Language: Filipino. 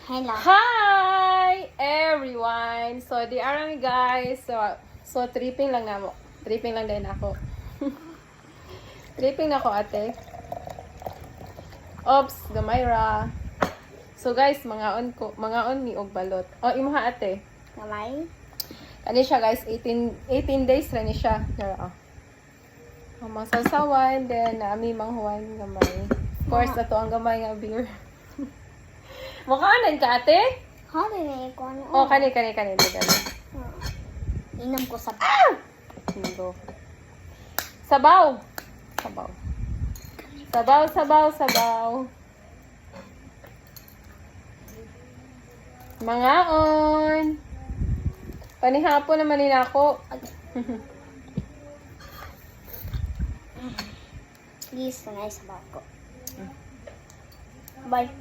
Hello. Hi everyone. So di arami guys. So tripping lang namo. Tripping lang din ako. Tripping ako ate. Oops, Gamayra. So guys, mga on ni og balot. Oh, imuha ate. Kamay. Ano siya guys, 18 days ra ni siya. Dara. Ang mga sasawan, then naami manghuwan gamay. Of course, ato ang gamay nga beer. Mukaanan ka ate? Hari na ko ano. Oh, kani. Inom ko sa Go. Sabaw. Mga on. Panihapon naman nila ako. Please, na sa bako. Bye.